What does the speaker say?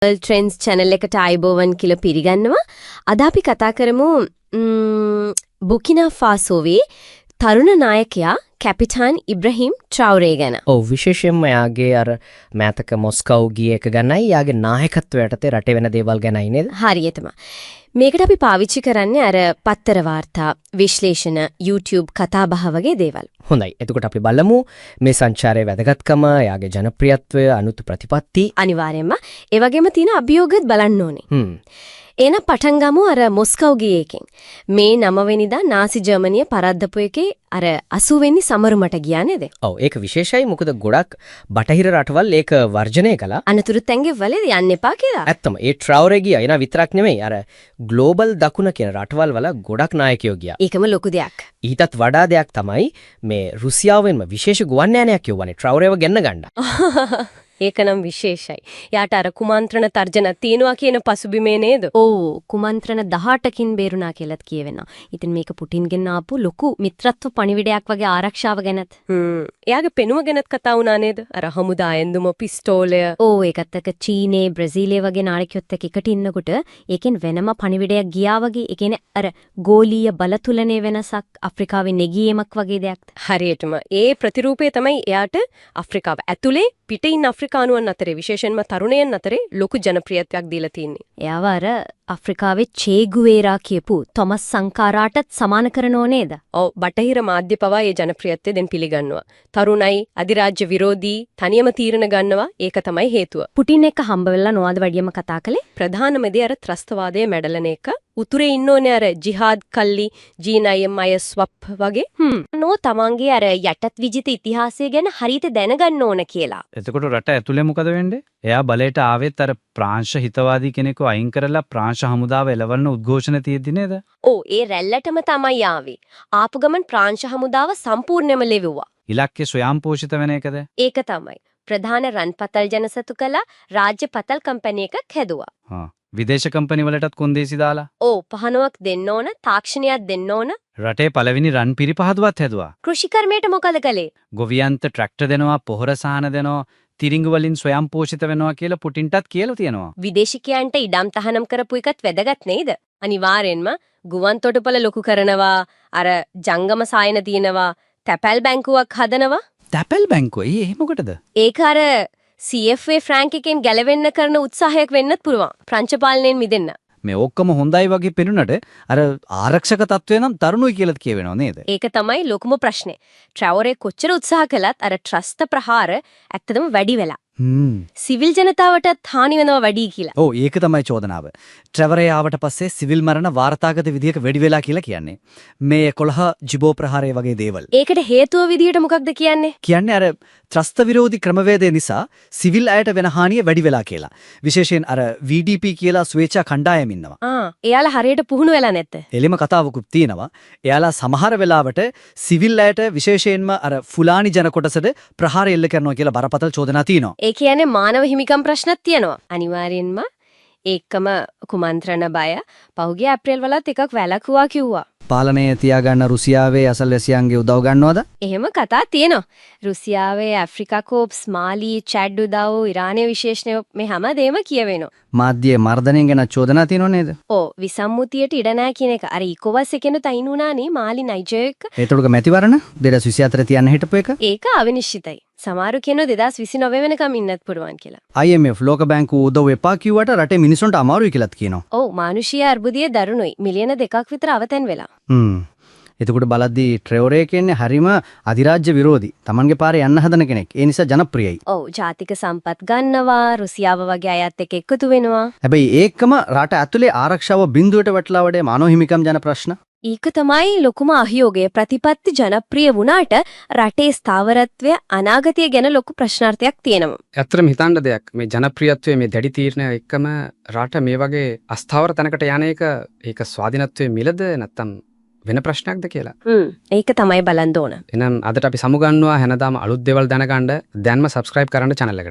Trends channel එකට ආයිබෝවන් කියලා පිළිගන්නවා. අද අපි කතා කරමු බුකිනා ෆාසෝවේ තරුණ නායකයා කැපිටාන් ඉබ්‍රහීම් ට්‍රවුරේ ගැන. ඔව් විශේෂයෙන්ම යාගේ අර මෑතක මොස්කව් ගිය එක ගැනයි යාගේ නායකත්වයට යටතේ රටේ වෙන දේවල් ගැනයි නේද? හරියටම. මේකට අපි පාවිච්චි කරන්නේ අර පත්තර වාර්තා, විශ්ලේෂණ, YouTube කතාබහ වගේ දේවල්. හොඳයි. එතකොට අපි බලමු මේ සංචාරයේ වැදගත්කම, යාගේ ජනප්‍රියත්වය, අනුත් ප්‍රතිපත්ති. අනිවාර්යයෙන්ම ඒ වගේම තියෙන අභියෝගත් බලන්න ඕනේ. එන පටන් ගමු අර මොස්කව් ගියේ එකෙන්. මේ 9 වෙනිදා නාසි ජර්මනිය පරද්දපු එකේ අර 80 වෙනි සමරුමට ගියා නේද? ඔව් ඒක විශේෂයි. මොකද ගොඩක් බටහිර රටවල් ඒක වර්ජනය කළා. අනතුරුත් ඇඟේ වලේ යන්න එපා කියලා. ඇත්තම ඒ ට්‍රවුරේ ගියා. එනා විතරක් නෙමෙයි අර ග්ලෝබල් දකුණ කියන රටවල් වල ගොඩක් නායකයෝ ගියා. ඒකම ලොකු දෙයක්. ඊටත් වඩා දෙයක් තමයි මේ රුසියාවෙන්ම විශේෂ ගුවන් යානයක් යවන්නේ ට්‍රවුරේව ගෙන්න ගන්න. ඒකනම් විශේෂයි. යාට අර කුමන්ත්‍රණ තර්ජන තියනවා කියන පසුබිමේ නේද? ඔව් කුමන්ත්‍රණ 18කින් බේරුණා කියලාත් කියවෙනවා. ඉතින් මේක පුටින්ගෙන් ආපු ලොකු මිත්‍රත්ව පණිවිඩයක් වගේ ආරක්ෂාව ගැනත්. එයාගේ පෙනුම ගැනත් කතා වුණා නේද? අර හමුදා එන්දුම පිස්තෝලය. ඔව් ඒකත් එක්ක චීනේ, බ්‍රසීලිය වගේ නායකයොත් එක්ක ඉන්නකොට ඒකෙන් වෙනම පණිවිඩයක් ගියා වගේ. ඒ කියන්නේ අර ගෝලීය බලතුලනේ වෙනසක්, අප්‍රිකාවේ නෙගියීමක් වගේ දෙයක්. හරියටම ඒ ප්‍රතිරූපය තමයි එයාට අප්‍රිකාව ඇතුලේ පිටින් අප්‍රිකානුවන් අතරේ විශේෂයෙන්ම තරුණයන් අතරේ ලොකු ජනප්‍රියත්වයක් දීලා තින්නේ. එයාව අර අප්‍රිකාවේ චේ ගුවේරා කියපු තොමස් සංකාරාටත් සමාන කරනෝ නේද? ඔව් බටහිර මාධ්‍ය පවා ඒ ජනප්‍රියත්වය දැන් පිළිගන්නවා. තරුණයි, අධිරාජ්‍ය විරෝධී, තනියම තීරණ ගන්නවා. ඒක තමයි හේතුව. පුටින් එක්ක හම්බ වෙලා නොවාද වැඩියම කතා කළේ? ප්‍රධානමදී අර ත්‍රස්තවාදයේ මැඩලන එක. උතුරේ ඉන්නෝනේ අර ජිහාද් කල්ලි, ජීනයම්ය ස්වප් වගේ. නෝ තමන්ගේ අර යටත් විජිත ඉතිහාසය ගැන හරියට දැනගන්න ඕන කියලා. එතකොට රට ඇතුලේ මොකද වෙන්නේ? එයා බලයට ආවෙත් අර ප්‍රාංශ හිතවාදී කෙනෙක්ව අයින් කරලා ප්‍රාංශ හමුදාව එලවන්න උද්ඝෝෂණ තියෙද්දි නේද? ඔව් ඒ රැල්ලටම තමයි ආවේ. ආපු ගමන් ප්‍රාංශ හමුදාව සම්පූර්ණයෙන්ම ලෙවුවා. ඉලක්කය ස්වයංපෝෂිත වෙන එකද? ඒක තමයි. ප්‍රධාන රන්පතල් ජනසතු කළා රාජ්‍ය පතල් කම්පැනි එකක් හැදුවා. විදේශ කම්පැනි වලටත් කොන්දේසි දාලා. ඔව් පහනුවක් දෙන්න ඕන, තාක්ෂණයක් දෙන්න ඕන. රටේ පළවෙනි රන් පිරිපහදුවත් හැදුවා. කෘෂිකර්මයට මොකද කළේ? ගොවියන්ට ට්‍රැක්ටර් දෙනවා, පොහොර සහන දෙනවා, තිරිඟු වලින් ස්වයංපෝෂිත වෙනවා කියලා පුටින්ටත් කියලා තියෙනවා. විදේශිකයන්ට ඉඩම් තහනම් කරපු එකත් වැදගත් නේද? අනිවාර්යෙන්ම ගුවන් තොටුපළ ලොකු කරනවා, අර ජංගම සායන දිනනවා, තැපැල් බැංකුවක් හදනවා. තැපැල් බැංකුව ඒ මොකටද? ඒක අර CFA ෆ්‍රැන්ක් එකෙන් ගැලවෙන්න කරන උත්සාහයක් වෙන්නත් පුළුවන්. ප්‍රංශ පාලනයෙන් මිදෙන්න. මේ ඔක්කොම හොඳයි වගේ පෙනුනට අර ආරක්ෂක තත්වය නම් තරුණුයි කියලාත් කියවෙනව නේද? ඒක තමයි ලොකුම ප්‍රශ්නේ. ට්‍රැවරේ කොච්චර උත්සාහ කළත් අර ත්‍රස්ත ප්‍රහාර ඇත්තටම වැඩි වෙලා. සිවිල් ජනතාවටත් හානි වෙනවා වැඩි කියලා. ඔව් ඒක තමයි චෝදනාව. ට්‍රැවරේ ආවට පස්සේ සිවිල් මරණ වාර්තාගත විදියක වැඩි වෙලා කියලා කියන්නේ. මේ 11 ජිබෝ ප්‍රහාරය වගේ දේවල්. ඒකට හේතුව විදියට මොකක්ද කියන්නේ? කියන්නේ අර ත්‍රස්ත විරෝධී ක්‍රමවේදය නිසා සිවිල් අයට වෙන හානිය වැඩි වෙලා කියලා. විශේෂයෙන් අර VDP කියලා ස්වේච්ඡා කණ්ඩායම් ඉන්නවා. එයාලා හරියට පුහුණු වෙලා නැද්ද? එලිම කතාවකුත් තියෙනවා. එයාලා සමහර වෙලාවට සිවිල් අයට විශේෂයෙන්ම අර ෆුලානි ජන කොටසට ප්‍රහාර එල්ල කරනවා කියලා බරපතල චෝදනා තියෙනවා. ඒ කියන්නේ මානව හිමිකම් ප්‍රශ්නත් තියෙනවා. අනිවාර්යෙන්ම ඒකම කුමන්ත්‍රණ බය පහුගිය අප්‍රේල් වලත් එකක් වැළකුවා කිව්වා. පාලනය තියාගන්න රුසියාවේ අසල්වැසියන්ගේ උදව් ගන්නවද? එහෙම කතා තියෙනවා. රුසියාවේ ඇෆ්‍රිකා කෝප්ස්, මාලි, චැඩ් උදව්, ඉරානයේ විශේෂණ මේ හැමදේම කියවෙනවා. මාධ්‍ය මර්ධනය ගැන චෝදනා තියෙනව නේද? ඔව් විසම්මුතියට ඉඩ නැහැ කියන එක. අර ඉකොවස් එකෙනු තයින් වුණානේ මාලි නයිජර් එක. ඒතකොට මැතිවරණ 2024 තියන්න හිටපු එක. ඒක අවිනිශ්චිතයි. සමහරු කියනවා 2029 වෙනකම් ඉන්නත් පුළුවන් කියලා. IMF ලෝක බැංකුව උදව් එපා කිව්වට රටේ මිනිසුන්ට අමාරුයි කියලාත් කියනවා. ඔව් මානුෂීය අර්බුදයේ දරුණුයි. මිලියන 2ක් විතර අවතැන් වෙලා. එතකොට බලද්දී ට්‍රෙවරේ කියන්නේ හරිම අධිරාජ්‍ය විරෝධී. Tamange පාරේ යන්න හදන කෙනෙක්. ඒ නිසා ජනප්‍රියයි. ඔව් ජාතික සම්පත් ගන්නවා, රුසියාව වගේ අයත් එක්ක එකතු වෙනවා. හැබැයි ඒකම රට ඇතුලේ ආරක්ෂාව බිඳුවට වටලා වඩේ මානව හිමිකම් ජන ප්‍රශ්න. ඒක තමයි ලොකුම අහියෝගය. ප්‍රතිපත්ති ජනප්‍රිය වුණාට රටේ ස්ථාවරත්වය අනාගතය ගැන ලොකු ප්‍රශ්නාර්ථයක් තියෙනවා. ඇත්තටම හිතන්න දෙයක් මේ ජනප්‍රියත්වයේ මේ දැඩි තීරණය එක්කම රට මේ වගේ අස්ථාවර තැනකට යන එක ඒක ස්වාධීනත්වයේ මිලද නැත්තම් වෙන ප්‍රශ්නයක්ද කියලා. ඒක තමයි බලන්න ඕන. එහෙනම් අදට අපි සමුගන්නවා හැනදාම අලුත් දේවල් දැනගන්න දැන්ම subscribe කරන්න channel එකට.